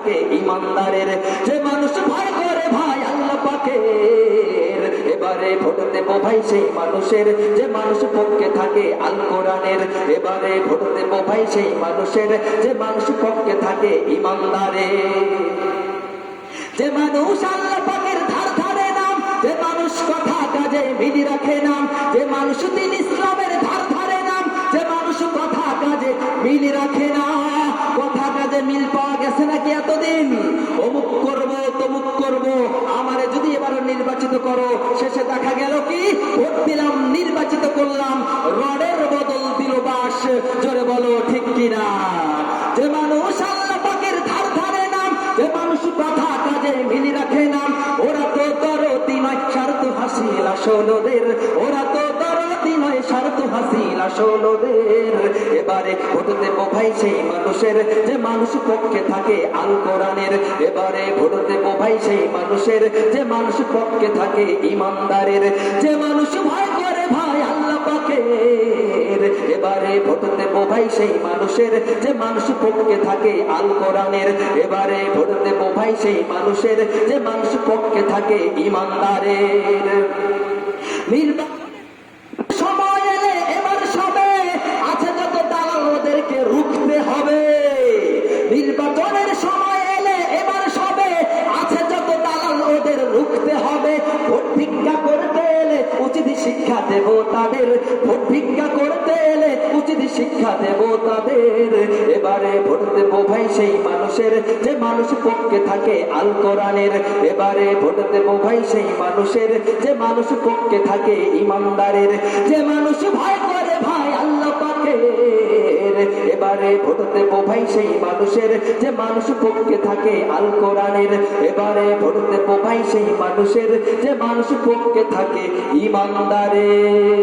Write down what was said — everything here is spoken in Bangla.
থাকে ইমানদারের, যে মানুষ ভয় করে ভাই আল্লাহ পাকের। এবারে ভোট দেব ভাই সেই মানুষের, যে মানুষ পক্ষে থাকে আল কোরআনের। এবারে ভোট দেব ভাই সেই মানুষের, যে মানুষ পক্ষে থাকে ইমানদারের। যে মানুষ আল্লাহ পাকের ধার ধারে নাম, যে মানুষ কথা কাজে মিল রাখে নাম, যে মানুষ দিন ইসলামের ধার ধারে নাম, যে মানুষ কথা কাজে মিল রাখে না। কথা কাজে মিল পাওয়া গেছে নাকি এতদিন? অমুক করব তমুক করব, আমারে যদি এবার নির্বাচিত করো, শেষে দেখা গেল কি ভোট দিলাম নির্বাচিত করলাম, রডের বদল দিল বাস। জোরে বলো ঠিক কিনা? যে মানুষ আল্লাহ পাকের ধার ধারে নাম, যে মানুষ কথা কাজে মিল রাখে নাম, ওরা তো দরদি নয় স্বার্থ হাসিল আসলদের, ওরা তো দরদি নয় স্বার্থ হাসিল আসলদের। এবারে ভোট দেব ভাই সেই মানুষের, যে মানুষ পক্ষে থাকে আল কোরআনের। এবারে ভোট দেব ভাই সেই মানুষের, যে মানুষ পক্ষে থাকে ইমানদারের, যে মানুষ ভয় করে ভাই আল্লাহ পাকের। এবারে ভোট দেব ভাই সেই মানুষের, যে মানুষ পক্ষে থাকে আল কোরআনের। এবারে ভোট দেব ভাই সেই মানুষের, যে মানুষ পক্ষে থাকে ইমানদারের। সময় এলে এবার সবে আছে যত দালাল ওদেরকে রুখতে হবে। নির্বাচনের সময় এলে এবার সবে আছে যত দালাল ওদের রুখতে হবে। ভোট ভিক্ষা করতে এলে উচিত শিক্ষা দেব তাদের, ভোট ভিক্ষা করতে এলে উচিত শিক্ষা দেব তাদের। এবারে ভোট দেব ভাই সেই মানুষের, যে মানুষ পক্ষে থাকে আল কোরআনের। এবারে ভোট দেব ভাই সেই মানুষের, যে মানুষ পক্ষে থাকে ইমানদারের, যে মানুষ ভয় করে ভাই আল্লাহ পাকের। এবারে ভোট দেব ভাই সেই মানুষের, যে মানুষ পক্ষে থাকে আল কোরআনের। এবারে ভোট দেব ভাই সেই মানুষের, যে মানুষ পক্ষে থাকে ইমানদারের।